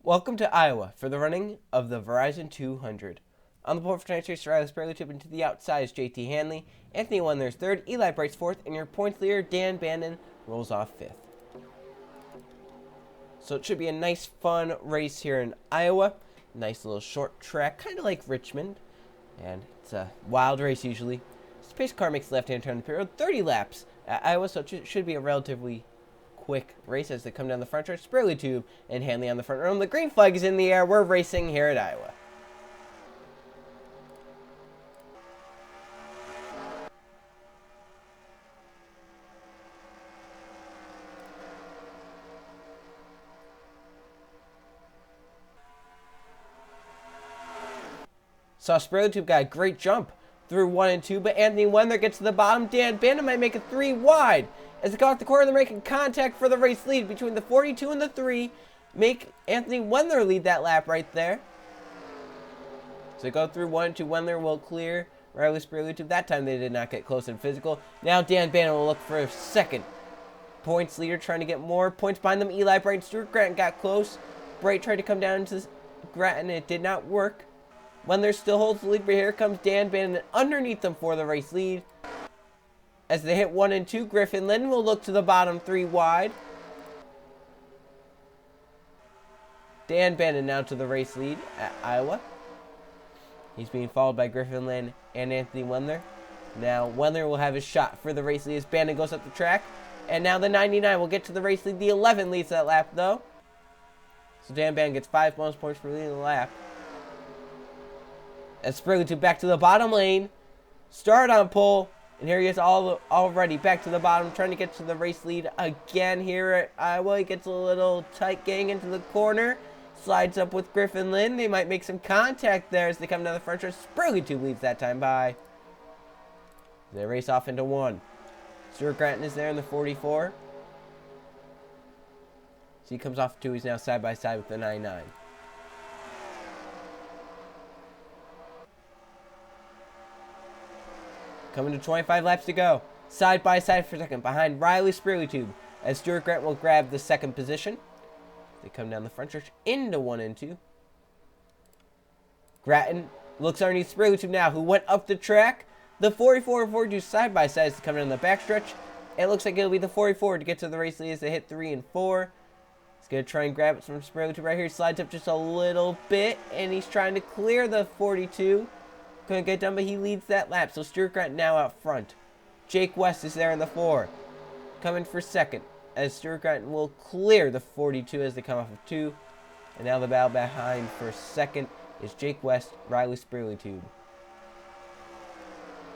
Welcome to Iowa for the running of the Verizon 200. On the board for tonight's race, Riley barely tipping to the outside is JT Hanley. Anthony Wendler's third, Eli Bright's fourth, and your points leader, Dan Bandon, rolls off fifth. So it should be a nice, fun race here in Iowa. Nice little short track, kind of like Richmond. And it's a wild race usually. This pace car makes the left-hand turn in the period, 30 laps at Iowa, so it should be a relatively quick race as they come down the front stretch. Spurley Tube and Hanley on the front row. The green flag is in the air. We're racing here at Iowa. Saw Spurley Tube got a great jump through 1 and 2, but Anthony Wendler gets to the bottom. Dan Bandon might make it 3 wide. As they go off the corner, they're making contact for the race lead between the 42 and the 3. Make Anthony Wendler lead that lap right there. So they go through 1 and 2. Wendler will clear Riley Spurley Tube. That time they did not get close and physical. Now Dan Bandon will look for a second points leader, trying to get more points behind them. Eli Bright and Stuart Gratton got close. Bright tried to come down into Gratton, and it did not work. Wendler still holds the lead, but here comes Dan Bandon underneath them for the race lead. As they hit 1 and 2, Griffin Lynn will look to the bottom 3 wide. Dan Bandon now to the race lead at Iowa. He's being followed by Griffin Lynn and Anthony Wendler. Now Wendler will have his shot for the race lead as Bandon goes up the track. And now the 99 will get to the race lead. The 11 leads that lap though. So Dan Bandon gets 5 bonus points for leading the lap. As Spurley Tube back to the bottom lane. Start on pole. And here he is already back to the bottom, trying to get to the race lead again here at Iowa. He gets a little tight getting into the corner. Slides up with Griffin Lynn. They might make some contact there as they come down the front stretch. Spurley Tube leads that time by. They race off into 1. Stuart Gratton is there in the 44. So he comes off 2. He's now side by side with the 99. Coming to 25 laps to go. Side by side for second behind Riley Spurley Tube as Stuart Gratton will grab the second position. They come down the front stretch into 1 and 2. Gratton looks underneath Spurley Tube now, who went up the track. The 44 and 42 side by side as they come down the back stretch. It looks like it'll be the 44 to get to the race lead as they hit 3 and 4. He's going to try and grab it from Spurley Tube right here. He slides up just a little bit, and he's trying to clear the 42. Couldn't get done, but he leads that lap. So Stuart Gratton now out front. Jake West is there in the 4. Coming for second. As Stuart Gratton will clear the 42 as they come off of 2. And now the battle behind for second is Jake West, Riley Spurley Tube.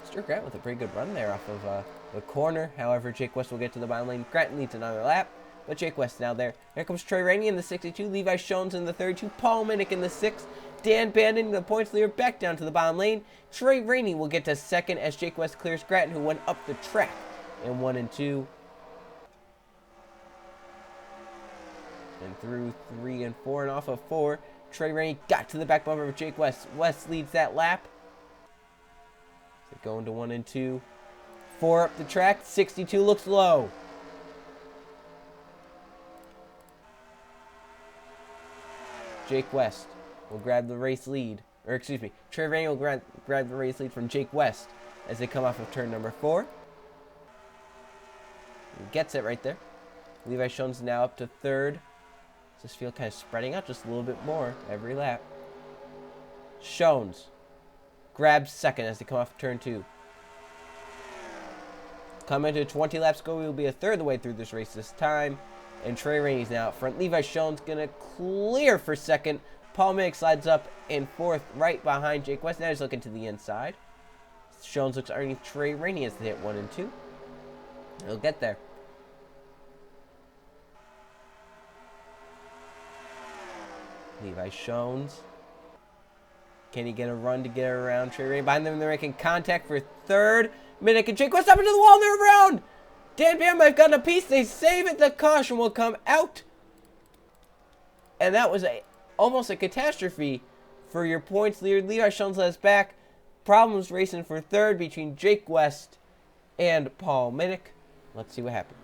Stuart Gratton with a pretty good run there off of the corner. However, Jake West will get to the bottom lane. Gratton leads another lap, but Jake West now there. Here comes Trey Rainey in the 62. Levi Shones in the 32. Paul Minnick in the 6. Dan Bandon, the points leader, back down to the bottom lane. Trey Rainey will get to second as Jake West clears Gratton, who went up the track in 1 and 2. And through 3 and 4 and off of 4. Trey Rainey got to the back bumper of Jake West. West leads that lap. So going to 1 and 2. 4 up the track. 62 looks low. Jake West will grab the race lead. Or excuse me, Trey Rainey will grab the race lead from Jake West as they come off of turn number 4. He gets it right there. Levi Shones now up to 3rd. Does this field kind of spreading out just a little bit more every lap? Shones grabs 2nd as they come off of turn 2. Coming to 20 laps go, we will be a third of the way through this race this time. And Trey Rainey's now out front. Levi Shones going to clear for 2nd. Paul Minnick slides up in 4th right behind Jake West. Now he's looking to the inside. Shones looks underneath Trey Rainey as they hit 1 and 2. He'll get there. Levi Shones. Can he get a run to get around Trey Rainey? Behind them, they're making contact for 3rd. Minnick and Jake West up into the wall, and they're around. Dan Bandon might have gotten a piece. They save it. The caution will come out. And that was almost a catastrophe for your points leader. Levi Shones led us back. Problems racing for 3rd between Jake West and Paul Minnick. Let's see what happens.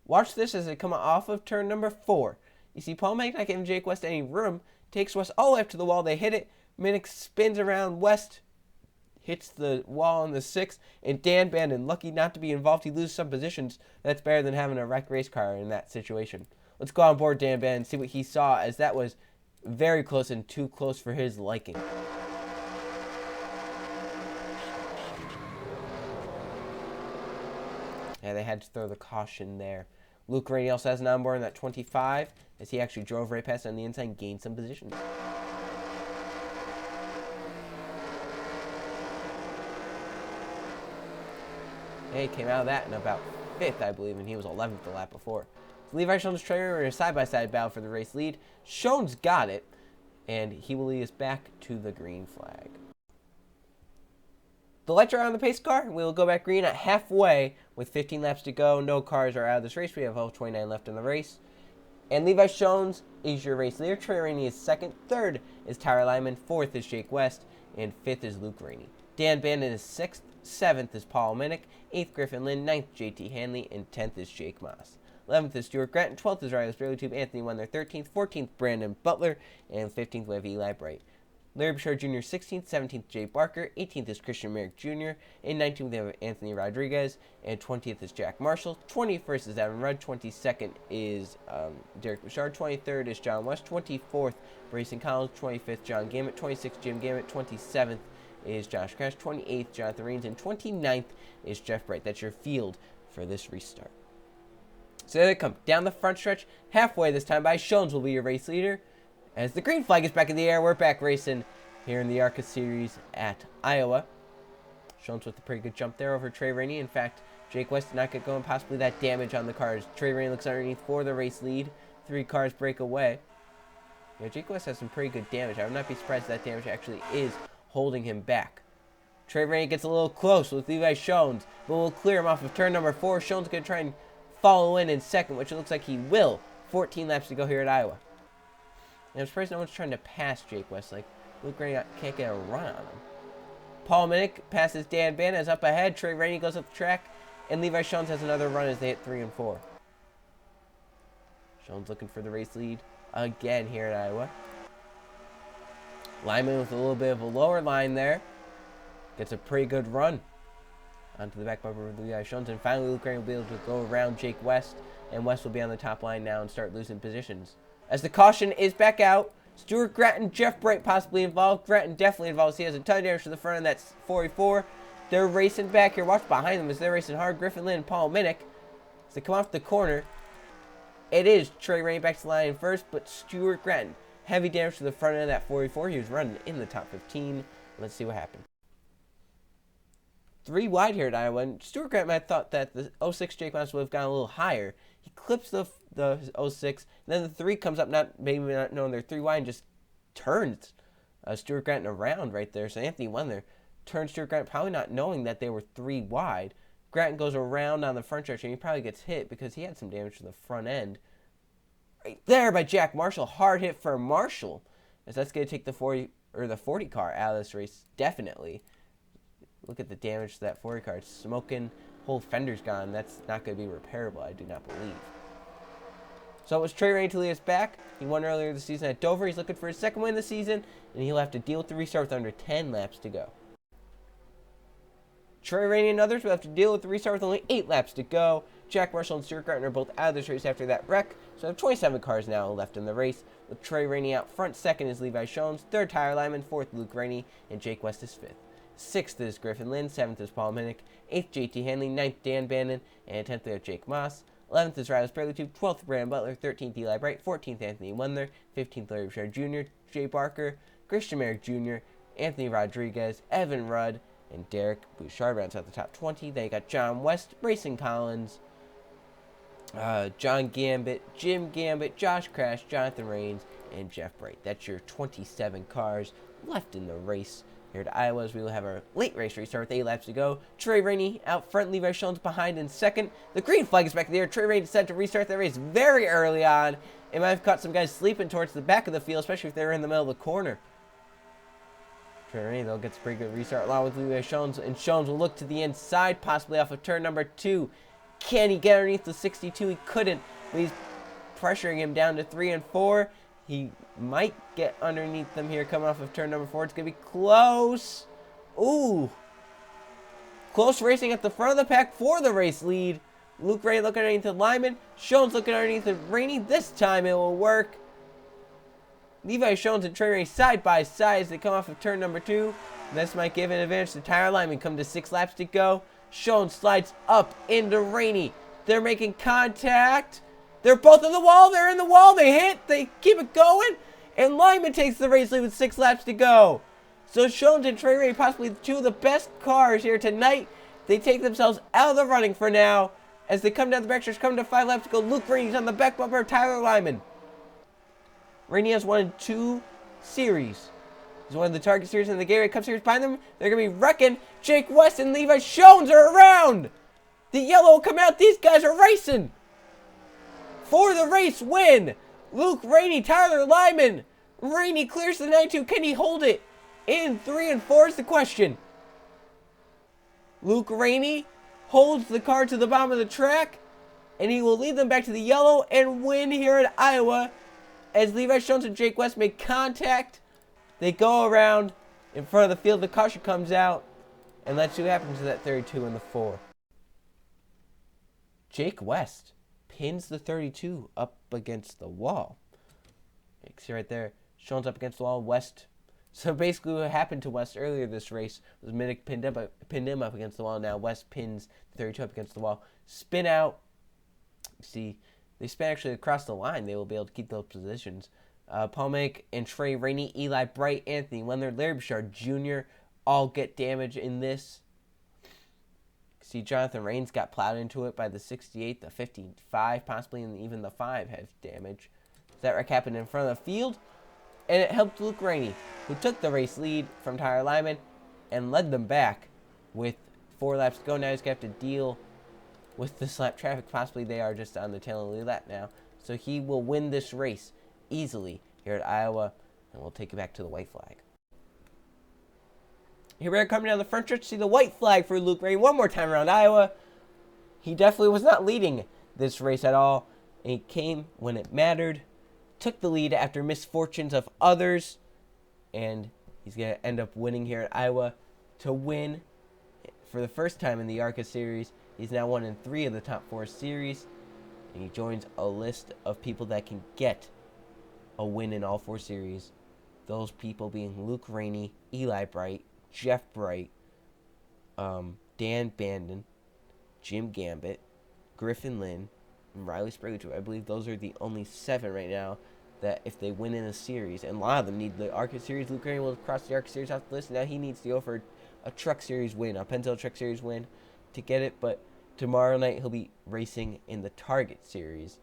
Watch this as they come off of turn number 4. You see Paul Minnick not giving Jake West any room. Takes West all the way up to the wall. They hit it. Minnick spins around West. Hits the wall on the 6th. And Dan Bandon, lucky not to be involved. He loses some positions. That's better than having a wrecked race car in that situation. Let's go on board Dan Bandon and see what he saw, as that was very close and too close for his liking. Yeah, they had to throw the caution there. Luke Rainey also has an onboard in that 25, as he actually drove right past on the inside and gained some positions. Yeah, he came out of that in about 5th, I believe, and he was 11th the lap before. So Levi Shones' trailer in a side-by-side battle for the race lead. Shones got it, and he will lead us back to the green flag. The lights are on the pace car. We will go back green at halfway with 15 laps to go. No cars are out of this race. We have all 29 left in the race. And Levi Shones is your race leader. Trey Rainey is 2nd. 3rd is Tyler Lyman. 4th is Jake West. And 5th is Luke Rainey. Dan Bandon is 6th. 7th is Paul Minnick. 8th, Griffin Lynn. 9th, JT Hanley. And 10th is Jake Moss. 11th is Stuart Gratton. 12th is Riley Sprayley. Anthony Wendler. 13th. 14th, Brandon Butler. And 15th, we have Eli Bright. Larry Bouchard Jr. 16th, 17th, Jay Barker, 18th is Christian Merrick Jr., and 19th we have Anthony Rodriguez, and 20th is Jack Marshall, 21st is Evan Rudd, 22nd is Derek Bouchard, 23rd is John West, 24th, Brayson Collins, 25th, John Gamet, 26th, Jim Gamet, 27th is Josh Crash, 28th, Jonathan Rains, and 29th is Jeff Bright. That's your field for this restart. So there they come, down the front stretch, halfway this time by. Shones will be your race leader. As the green flag is back in the air, we're back racing here in the ARCA series at Iowa. Shones with a pretty good jump there over Trey Rainey. In fact, Jake West did not get going, possibly that damage on the cars. Trey Rainey looks underneath for the race lead. 3 cars break away. Yeah, Jake West has some pretty good damage. I would not be surprised if that damage actually is holding him back. Trey Rainey gets a little close with Levi Shones, but we'll clear him off of turn number 4. Shones going to try and follow in 2nd, which it looks like he will. 14 laps to go here at Iowa. And I'm surprised no one's trying to pass Jake West. Like, Luke Rainey can't get a run on him. Paul Minnick passes Dan Bandon, is up ahead. Trey Rainey goes up the track. And Levi Shones has another run as they hit 3 and 4. Shones looking for the race lead again here at Iowa. Lyman with a little bit of a lower line there. Gets a pretty good run onto the back bumper of Levi Shones. And finally, Luke Rainey will be able to go around Jake West. And West will be on the top line now and start losing positions. As the caution is back out, Stuart Gratton, Jeff Bright possibly involved. Gratton definitely involved. He has a ton of damage to the front, and that's 44. They're racing back here. Watch behind them as they're racing hard. Griffin Lynn and Paul Minnick. As they come off the corner, it is Trey Rainey back to the line first, but Stuart Gratton. Heavy damage to the front end of that 44. He was running in the top 15. Let's see what happened. 3 wide here at Iowa, and Stuart Gratton might have thought that the 06 Jake Moss would have gone a little higher. He clips the 06, and then the 3 comes up, maybe not knowing they're 3 wide, and just turns Stuart Gratton around right there. So Anthony Wendler turns Stuart Gratton, probably not knowing that they were 3 wide. Gratton goes around on the front stretch, and he probably gets hit because he had some damage to the front end. Right there by Jack Marshall. Hard hit for Marshall, as that's going to take the 40 car out of this race, definitely. Look at the damage to that 40 car. It's smoking. Whole fender's gone. That's not going to be repairable, I do not believe. So it was Trey Rainey to lead us back. He won earlier this season at Dover. He's looking for his 2nd win of the season, and he'll have to deal with the restart with under 10 laps to go. Trey Rainey and others will have to deal with the restart with only 8 laps to go. Jack Marshall and Stuart Gratton are both out of this race after that wreck, so I have 27 cars now left in the race, with Trey Rainey out front. 2nd is Levi Shones. 3rd, Tyler Lyman. 4th, Luke Rainey. And Jake West is 5th. 6th is Griffin Lynn. 7th is Paul Minnick. 8th, JT Hanley. 9th, Dan Bandon. And 10th, we have Jake Moss. 11th is Riley Sprayley. 12th, Brandon Butler. 13th, Eli Bright. 14th, Anthony Wendler. 15th, Larry Bouchard Jr., Jay Barker, Christian Merrick Jr., Anthony Rodriguez, Evan Rudd, and Derek Bouchard rounds out the top 20. Then you got John West, Brayson Collins, John Gambit, Jim Gambit, Josh Crash, Jonathan Rains, and Jeff Bright. That's your 27 cars left in the race. Here at Iowa, we will have our late race restart with 8 laps to go. Trey Rainey out front, Levi Shones behind in 2nd. The green flag is back in the air. Trey Rainey decided to restart that race very early on. It might have caught some guys sleeping towards the back of the field, especially if they were in the middle of the corner. Trey Rainey, though, gets a pretty good restart along with Levi Shones, and Shones will look to the inside, possibly off of turn number 2. Can he get underneath the 62? He couldn't, but he's pressuring him down to 3 and 4. He might get underneath them here coming off of turn number 4. It's going to be close. Ooh. Close racing at the front of the pack for the race lead. Luke Rainey looking underneath the Lyman. Shones looking underneath the Rainey. This time it will work. Levi Shones and Trey Rainey side by side as they come off of turn number 2. This might give an advantage to Tyler Lyman. Come to 6 laps to go. Shones slides up into Rainey. They're making contact. They're both in the wall. They're in the wall. They hit. They keep it going. And Lyman takes the race lead with 6 laps to go. So Shones and Trey Rainey, possibly 2 of the best cars here tonight. They take themselves out of the running for now. As they come down the backstretch, come to 5 laps to go. Luke Rainey's on the back bumper of Tyler Lyman. Rainey has won 2 series. He's won the Target Series and the Gatorade Cup Series. Behind them, they're going to be wrecking. Jake West and Levi Shones are around. The yellow will come out. These guys are racing for the race win. Luke Rainey, Tyler Lyman. Rainey clears the 92. Can he hold it in 3 and 4 is the question. Luke Rainey holds the car to the bottom of the track, and he will lead them back to the yellow and win here at Iowa. As Levi Shones and Jake West make contact, they go around in front of the field. The caution comes out, and let's see what happens to that 32 and the 4. Jake West pins the 32 up against the wall. You can see right there, Shones up against the wall, West. So basically what happened to West earlier this race was Minnick pinned him up against the wall. Now West pins the 32 up against the wall. Spin out. See, they spin actually across the line. They will be able to keep those positions. Paul Mick and Trey Rainey, Eli Bright, Anthony Wendler, Larry Bouchard Jr. all get damage in this. See, Jonathan Rains got plowed into it by the 68, the 55, possibly, and even the 5 have damage. So that wreck happened in front of the field, and it helped Luke Rainey, who took the race lead from Tyler Lyman and led them back with 4 laps to go. Now he's going to have to deal with this lap traffic. Possibly they are just on the tail of the lead lap now. So he will win this race easily here at Iowa, and we'll take it back to the white flag. Here we are coming down the front stretch. See the white flag for Luke Rainey one more time around Iowa. He definitely was not leading this race at all, and he came when it mattered, took the lead after misfortunes of others, and he's going to end up winning here at Iowa to win for the first time in the ARCA series. He's now won in 3 of the top 4 series, and he joins a list of people that can get a win in all 4 series. Those people being Luke Rainey, Eli Bright, Jeff Bright, Dan Bandon, Jim Gambit, Griffin Lynn, and Riley Sprague. I believe those are the only 7 right now that if they win in a series, and a lot of them need the ARCA series. Luke Rainey will cross the ARCA series off the list. Now he needs to go for a Truck Series win, a Pentel Truck Series win to get it, but tomorrow night he'll be racing in the Target Series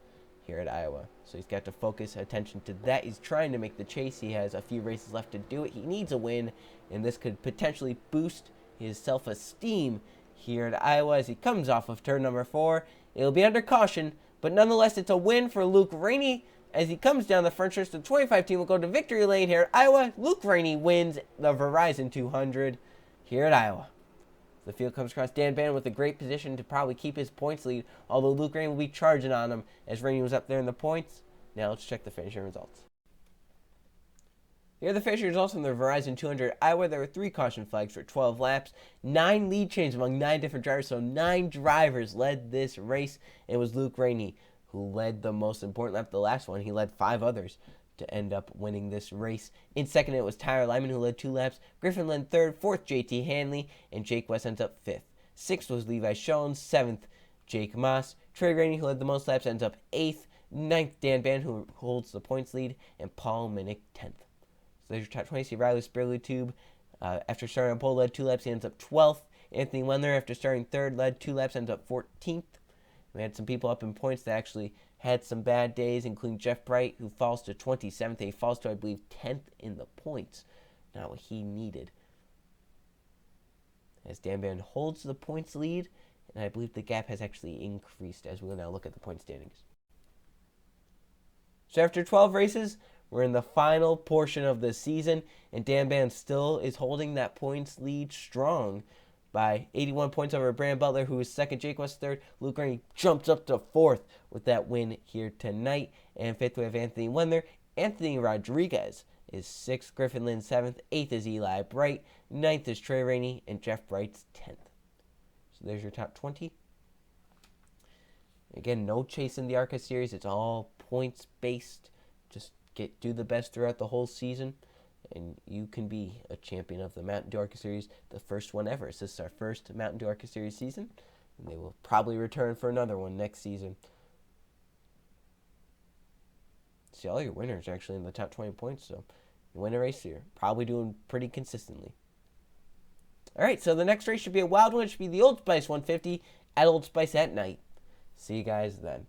here at Iowa. So he's got to focus attention to that. He's trying to make the chase. He has a few races left to do it. He needs a win, and this could potentially boost his self-esteem here at Iowa as he comes off of turn number 4. It'll be under caution, but nonetheless, it's a win for Luke Rainey as he comes down the front stretch. The 25 team will go to victory lane here at Iowa. Luke Rainey wins the Verizon 200 here at Iowa. The field comes across Dan Bannon with a great position to probably keep his points lead, although Luke Rainey will be charging on him as Rainey was up there in the points. Now let's check the finishing results. Here are the finishing results from the Verizon 200 Iowa. There were 3 caution flags for 12 laps, 9 lead changes among 9 different drivers, so 9 drivers led this race. It was Luke Rainey who led the most important lap, the last one. He led 5 others to end up winning this race. In second, it was Tyler Lyman who led 2 laps. Griffin led 3rd, 4th JT Hanley, and Jake West ends up 5th. 6th was Levi Shones, 7th Jake Moss. Trey Rainey, who led the most laps, ends up 8th. 9th Dan Band, who holds the points lead, and Paul Minnick 10th. So there's your top 20. See Riley Spurley after starting on pole, led 2 laps, he ends up 12th. Anthony Wendler, after starting 3rd, led 2 laps, ends up 14th. We had some people up in points that actually had some bad days, including Jeff Bright, who falls to 27th. He falls to, I believe, 10th in the points. Not what he needed. As Dan Band holds the points lead, and I believe the gap has actually increased as we will now look at the point standings. So after 12 races, we're in the final portion of the season, and Dan Band still is holding that points lead strong by 81 points over Brandon Butler, who is second. Jake West third. Luke Rainey jumps up to fourth with that win here tonight. And fifth, we have Anthony Wendler. Anthony Rodriguez is sixth. Griffin Lynn seventh. Eighth is Eli Bright. Ninth is Trey Rainey. And Jeff Bright's 10th. So there's your top 20. Again, no chase in the ARCA series. It's all points-based. Just do the best throughout the whole season, and you can be a champion of the Mountain Dew ARCA series, the first one ever. This is our first Mountain Dew ARCA series season, and they will probably return for another one next season. See, all your winners are actually in the top 20 points, so you win a race here. Probably doing pretty consistently. All right, so the next race should be a wild one. It should be the Old Spice 150 at Old Spice at night. See you guys then.